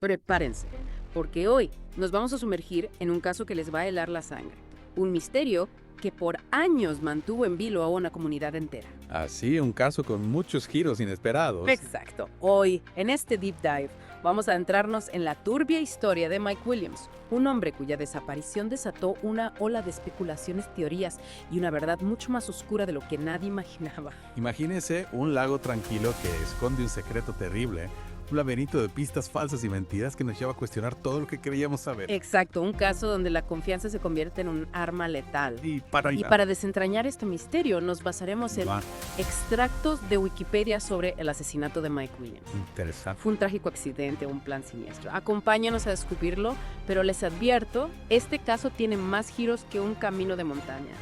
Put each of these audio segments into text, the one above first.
Prepárense, porque hoy nos vamos a sumergir en un caso que les va a helar la sangre. Un misterio que por años mantuvo en vilo a una comunidad entera. Así, un caso con muchos giros inesperados. Exacto. Hoy, en este Deep Dive, vamos a adentrarnos en la turbia historia de Mike Williams, un hombre cuya desaparición desató una ola de especulaciones, teorías y una verdad mucho más oscura de lo que nadie imaginaba. Imagínese un lago tranquilo que esconde un secreto terrible, un laberinto de pistas falsas y mentiras que nos lleva a cuestionar todo lo que creíamos saber. Exacto, un caso donde la confianza se convierte en un arma letal. Y para Desentrañar este misterio nos basaremos en extractos de Wikipedia sobre el asesinato de Mike Williams. Interesante. ¿Fue un trágico accidente o un plan siniestro? Acompáñanos a descubrirlo, pero les advierto, este caso tiene más giros que un camino de montaña.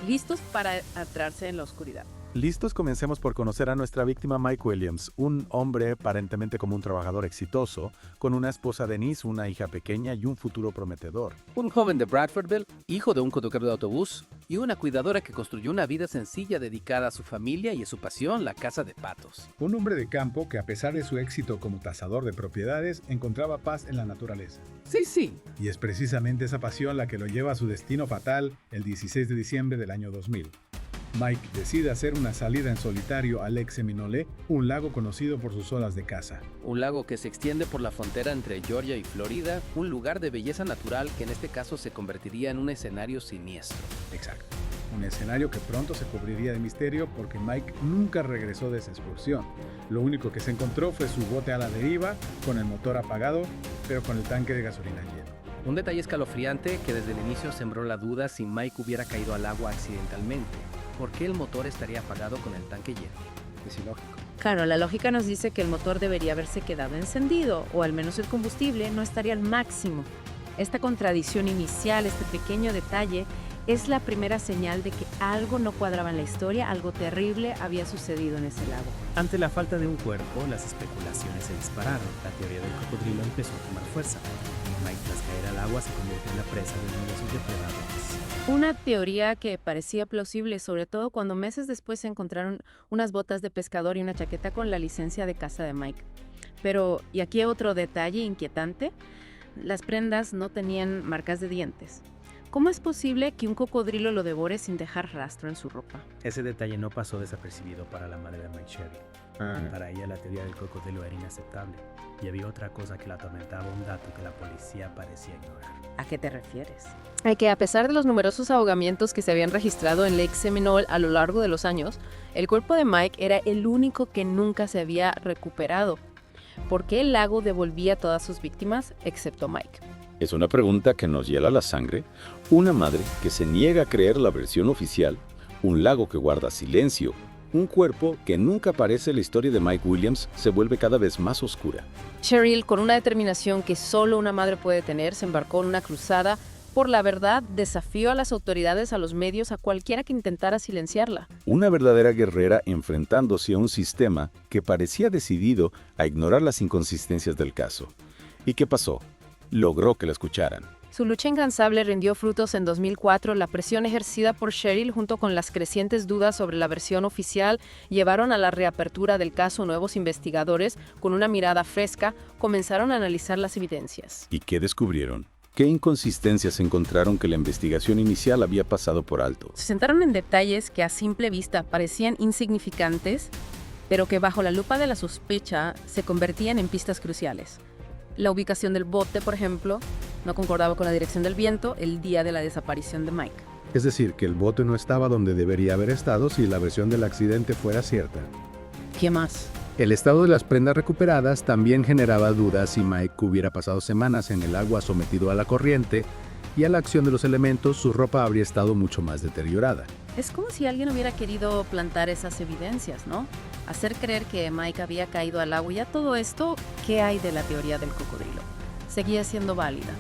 ¿Listos para adentrarse en la oscuridad? Listos, comencemos por conocer a nuestra víctima Mike Williams, un hombre aparentemente como un trabajador exitoso, con una esposa Denise, una hija pequeña y un futuro prometedor. Un joven de Bradfordville, hijo de un conductor de autobús, y una cuidadora que construyó una vida sencilla dedicada a su familia y a su pasión, la caza de patos. Un hombre de campo que, a pesar de su éxito como tasador de propiedades, encontraba paz en la naturaleza. Sí. Y es precisamente esa pasión la que lo lleva a su destino fatal el 16 de diciembre del año 2000. Mike decide hacer una salida en solitario al Lac Seminole, un lago conocido por sus olas de caza. Un lago que se extiende por la frontera entre Georgia y Florida, un lugar de belleza natural que en este caso se convertiría en un escenario siniestro. Exacto. Un escenario que pronto se cubriría de misterio porque Mike nunca regresó de esa excursión. Lo único que se encontró fue su bote a la deriva, con el motor apagado, pero con el tanque de gasolina lleno. Un detalle escalofriante que desde el inicio sembró la duda si Mike hubiera caído al agua accidentalmente. ¿Por qué el motor estaría apagado con el tanque lleno? Es ilógico. Claro, la lógica nos dice que el motor debería haberse quedado encendido, o al menos el combustible no estaría al máximo. Esta contradicción inicial, este pequeño detalle, es la primera señal de que algo no cuadraba en la historia, algo terrible había sucedido en ese lago. Ante la falta de un cuerpo, las especulaciones se dispararon. La teoría del cocodrilo empezó a tomar fuerza. Mike, tras caer al agua, se convirtió en la presa de uno de sus depredadores. Una teoría que parecía plausible, sobre todo cuando meses después se encontraron unas botas de pescador y una chaqueta con la licencia de caza de Mike. Pero, y aquí otro detalle inquietante, las prendas no tenían marcas de dientes. ¿Cómo es posible que un cocodrilo lo devore sin dejar rastro en su ropa? Ese detalle no pasó desapercibido para la madre de Mike Sherry. Para ella la teoría del cocodrilo era inaceptable. Y había otra cosa que la atormentaba, un dato que la policía parecía ignorar. ¿A qué te refieres? Que a pesar de los numerosos ahogamientos que se habían registrado en Lake Seminole a lo largo de los años, el cuerpo de Mike era el único que nunca se había recuperado. ¿Por qué el lago devolvía a todas sus víctimas, excepto Mike? Es una pregunta que nos hiela la sangre. Una madre que se niega a creer la versión oficial, un lago que guarda silencio, un cuerpo que nunca aparece en la historia de Mike Williams se vuelve cada vez más oscura. Cheryl, con una determinación que solo una madre puede tener, se embarcó en una cruzada por la verdad, desafió a las autoridades, a los medios, a cualquiera que intentara silenciarla. Una verdadera guerrera enfrentándose a un sistema que parecía decidido a ignorar las inconsistencias del caso. ¿Y qué pasó? Logró que la escucharan. Su lucha incansable rindió frutos en 2004. La presión ejercida por Cheryl junto con las crecientes dudas sobre la versión oficial llevaron a la reapertura del caso. Nuevos investigadores, con una mirada fresca, comenzaron a analizar las evidencias. ¿Y qué descubrieron? ¿Qué inconsistencias encontraron que la investigación inicial había pasado por alto? Se centraron en detalles que a simple vista parecían insignificantes, pero que bajo la lupa de la sospecha se convertían en pistas cruciales. La ubicación del bote, por ejemplo, no concordaba con la dirección del viento el día de la desaparición de Mike. Es decir, que el bote no estaba donde debería haber estado si la versión del accidente fuera cierta. ¿Qué más? El estado de las prendas recuperadas también generaba dudas si Mike hubiera pasado semanas en el agua sometido a la corriente y a la acción de los elementos, su ropa habría estado mucho más deteriorada. Es como si alguien hubiera querido plantar esas evidencias, ¿no? Hacer creer que Mike había caído al agua. Y a todo esto, ¿qué hay de la teoría del cocodrilo? Seguía siendo válida.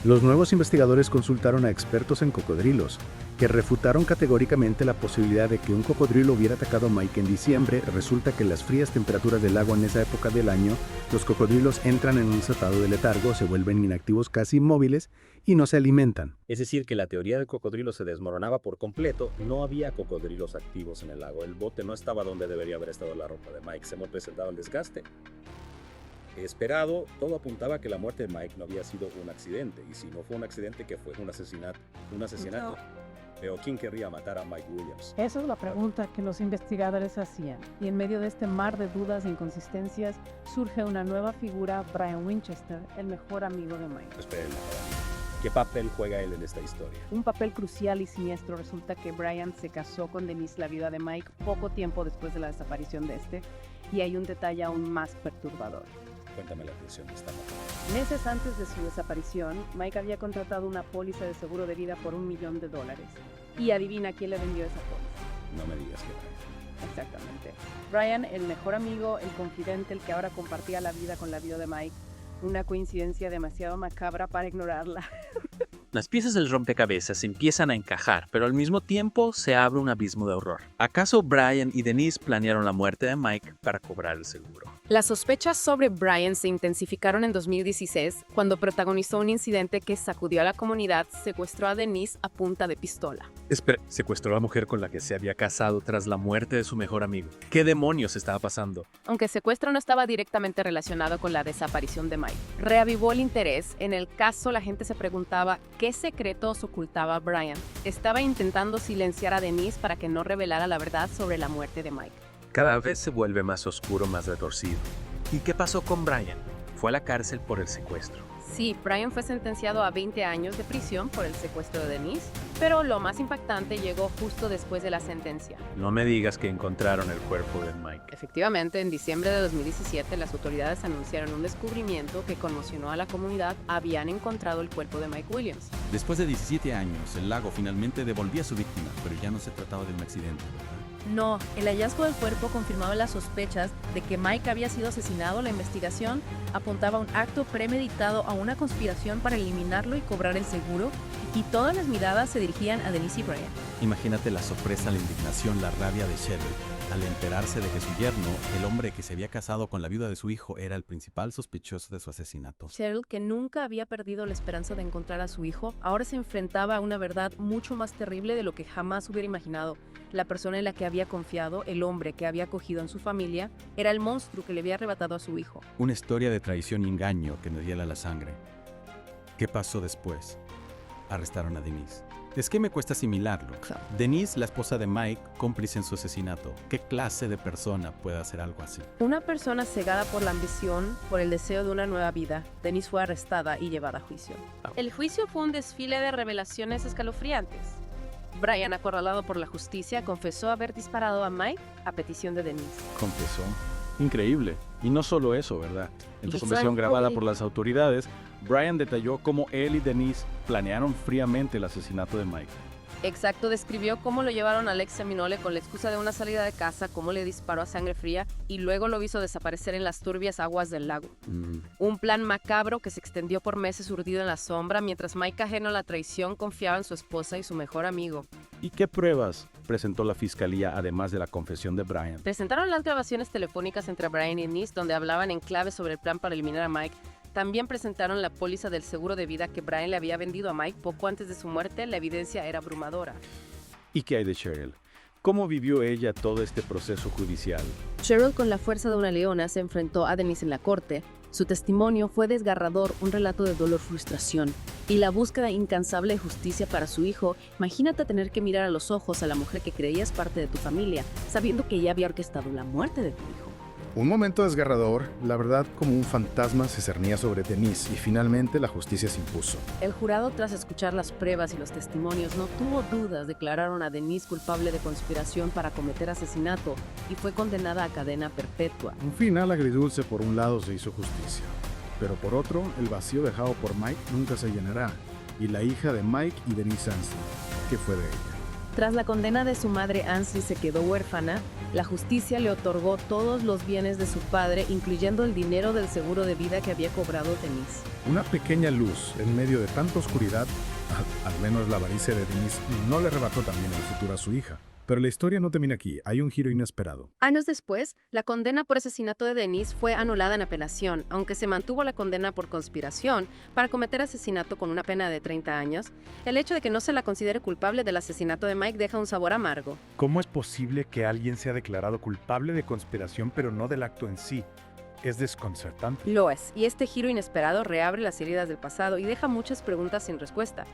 Los nuevos investigadores consultaron a expertos en cocodrilos, que refutaron categóricamente la posibilidad de que un cocodrilo hubiera atacado a Mike en diciembre. Resulta que en las frías temperaturas del agua en esa época del año, los cocodrilos entran en un estado de letargo, se vuelven inactivos, casi inmóviles, y no se alimentan. Es decir, que la teoría del cocodrilo se desmoronaba por completo. No había cocodrilos activos en el lago. El bote no estaba donde debería haber estado la ropa de Mike. Se hemos presentado el desgaste. esperado, todo apuntaba a que la muerte de Mike no había sido un accidente. Y si no fue un accidente, ¿qué fue? ¿Un asesinato? ¿Un asesinato? Pero ¿quién querría matar a Mike Williams? Esa es la pregunta que los investigadores hacían. Y en medio de este mar de dudas e inconsistencias, surge una nueva figura, Brian Winchester, el mejor amigo de Mike. Esperen, ¿qué papel juega él en esta historia? Un papel crucial y siniestro. Resulta que Brian se casó con Denise, la viuda de Mike, poco tiempo después de la desaparición de este. Y hay un detalle aún más perturbador. Cuéntame la versión de esta mujer. Meses antes de su desaparición, Mike había contratado una póliza de seguro de vida por $1 millón. Y adivina quién le vendió esa póliza. No me digas que Brian. Exactamente. Brian, el mejor amigo, el confidente, el que ahora compartía la vida con la viuda de Mike. Una coincidencia demasiado macabra para ignorarla. Las piezas del rompecabezas empiezan a encajar, pero al mismo tiempo se abre un abismo de horror. ¿Acaso Brian y Denise planearon la muerte de Mike para cobrar el seguro? Las sospechas sobre Brian se intensificaron en 2016 cuando protagonizó un incidente que sacudió a la comunidad, secuestró a Denise a punta de pistola. Espera, secuestró a la mujer con la que se había casado tras la muerte de su mejor amigo. ¿Qué demonios estaba pasando? Aunque el secuestro no estaba directamente relacionado con la desaparición de Mike, reavivó el interés. En el caso, la gente se preguntaba qué secretos ocultaba Brian. Estaba intentando silenciar a Denise para que no revelara la verdad sobre la muerte de Mike. Cada vez se vuelve más oscuro, más retorcido. ¿Y qué pasó con Brian? Fue a la cárcel por el secuestro. Sí, Brian fue sentenciado a 20 años de prisión por el secuestro de Denise, pero lo más impactante llegó justo después de la sentencia. No me digas que encontraron el cuerpo de Mike. Efectivamente, en diciembre de 2017, las autoridades anunciaron un descubrimiento que conmocionó a la comunidad. Habían encontrado el cuerpo de Mike Williams. Después de 17 años, el lago finalmente devolvió a su víctima, pero ya no se trataba de un accidente, ¿verdad? No, el hallazgo del cuerpo confirmaba las sospechas de que Mike había sido asesinado. La investigación apuntaba a un acto premeditado, a una conspiración para eliminarlo y cobrar el seguro, y todas las miradas se dirigían a Denise y Brian. Imagínate la sorpresa, la indignación, la rabia de Cheryl al enterarse de que su yerno, el hombre que se había casado con la viuda de su hijo, era el principal sospechoso de su asesinato. Cheryl, que nunca había perdido la esperanza de encontrar a su hijo, ahora se enfrentaba a una verdad mucho más terrible de lo que jamás hubiera imaginado. La persona en la que había confiado, el hombre que había acogido en su familia, era el monstruo que le había arrebatado a su hijo. Una historia de traición y engaño que nos hiela la sangre. ¿Qué pasó después? Arrestaron a Denise. Es que me cuesta asimilarlo. Denise, la esposa de Mike, cómplice en su asesinato. ¿Qué clase de persona puede hacer algo así? Una persona cegada por la ambición, por el deseo de una nueva vida. Denise fue arrestada y llevada a juicio. El juicio fue un desfile de revelaciones escalofriantes. Brian, acorralado por la justicia, confesó haber disparado a Mike a petición de Denise. Confesó. Increíble. Y no solo eso, ¿verdad? En su confesión grabada por las autoridades, Brian detalló cómo él y Denise planearon fríamente el asesinato de Mike. Exacto, describió cómo lo llevaron a Alex Seminole con la excusa de una salida de casa, cómo le disparó a sangre fría y luego lo hizo desaparecer en las turbias aguas del lago. Un plan macabro que se extendió por meses urdido en la sombra, mientras Mike, ajeno a la traición, confiaba en su esposa y su mejor amigo. ¿Y qué pruebas presentó la fiscalía además de la confesión de Brian? Presentaron las grabaciones telefónicas entre Brian y Denise, donde hablaban en clave sobre el plan para eliminar a Mike. También presentaron la póliza del seguro de vida que Brian le había vendido a Mike poco antes de su muerte. La evidencia era abrumadora. ¿Y qué hay de Cheryl? ¿Cómo vivió ella todo este proceso judicial? Cheryl, con la fuerza de una leona, se enfrentó a Denise en la corte. Su testimonio fue desgarrador, un relato de dolor, frustración y la búsqueda incansable de justicia para su hijo. Imagínate tener que mirar a los ojos a la mujer que creías parte de tu familia, sabiendo que ella había orquestado la muerte de tu hijo. Un momento desgarrador, la verdad como un fantasma se cernía sobre Denise y finalmente la justicia se impuso. El jurado, tras escuchar las pruebas y los testimonios, no tuvo dudas, declararon a Denise culpable de conspiración para cometer asesinato y fue condenada a cadena perpetua. Un final agridulce. Por un lado se hizo justicia, pero por otro, el vacío dejado por Mike nunca se llenará, y la hija de Mike y Denise Ansley, ¿qué fue de ella? Tras la condena de su madre, Ansley se quedó huérfana. La justicia le otorgó todos los bienes de su padre, incluyendo el dinero del seguro de vida que había cobrado Denise. Una pequeña luz en medio de tanta oscuridad, al menos la avaricia de Denise no le arrebató también el futuro a su hija. Pero la historia no termina aquí, hay un giro inesperado. Años después, la condena por asesinato de Denise fue anulada en apelación, aunque se mantuvo la condena por conspiración para cometer asesinato con una pena de 30 años. El hecho de que no se la considere culpable del asesinato de Mike deja un sabor amargo. ¿Cómo es posible que alguien sea declarado culpable de conspiración pero no del acto en sí? es desconcertante. Lo es, y este giro inesperado reabre las heridas del pasado y deja muchas preguntas sin respuesta.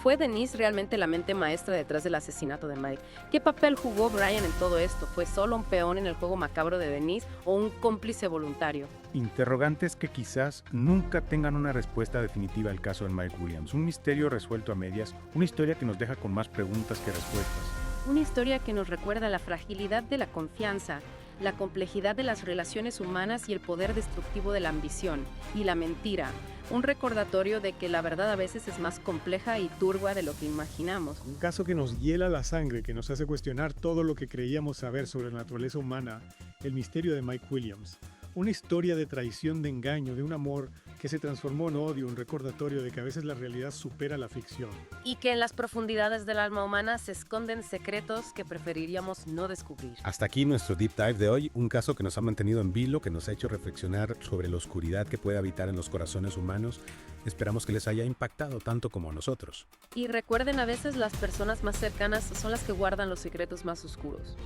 ¿Fue Denise realmente la mente maestra detrás del asesinato de Mike? ¿Qué papel jugó Brian en todo esto? ¿Fue solo un peón en el juego macabro de Denise o un cómplice voluntario? Interrogantes que quizás nunca tengan una respuesta definitiva al caso de Mike Williams. Un misterio resuelto a medias, una historia que nos deja con más preguntas que respuestas. Una historia que nos recuerda la fragilidad de la confianza, la complejidad de las relaciones humanas y el poder destructivo de la ambición y la mentira. Un recordatorio de que la verdad a veces es más compleja y turbia de lo que imaginamos. Un caso que nos hiela la sangre, que nos hace cuestionar todo lo que creíamos saber sobre la naturaleza humana, el misterio de Mike Williams. Una historia de traición, de engaño, de un amor que se transformó en odio, un recordatorio de que a veces la realidad supera la ficción. Y que en las profundidades del alma humana se esconden secretos que preferiríamos no descubrir. Hasta aquí nuestro Deep Dive de hoy, un caso que nos ha mantenido en vilo, que nos ha hecho reflexionar sobre la oscuridad que puede habitar en los corazones humanos. Esperamos que les haya impactado tanto como a nosotros. Y recuerden, a veces las personas más cercanas son las que guardan los secretos más oscuros.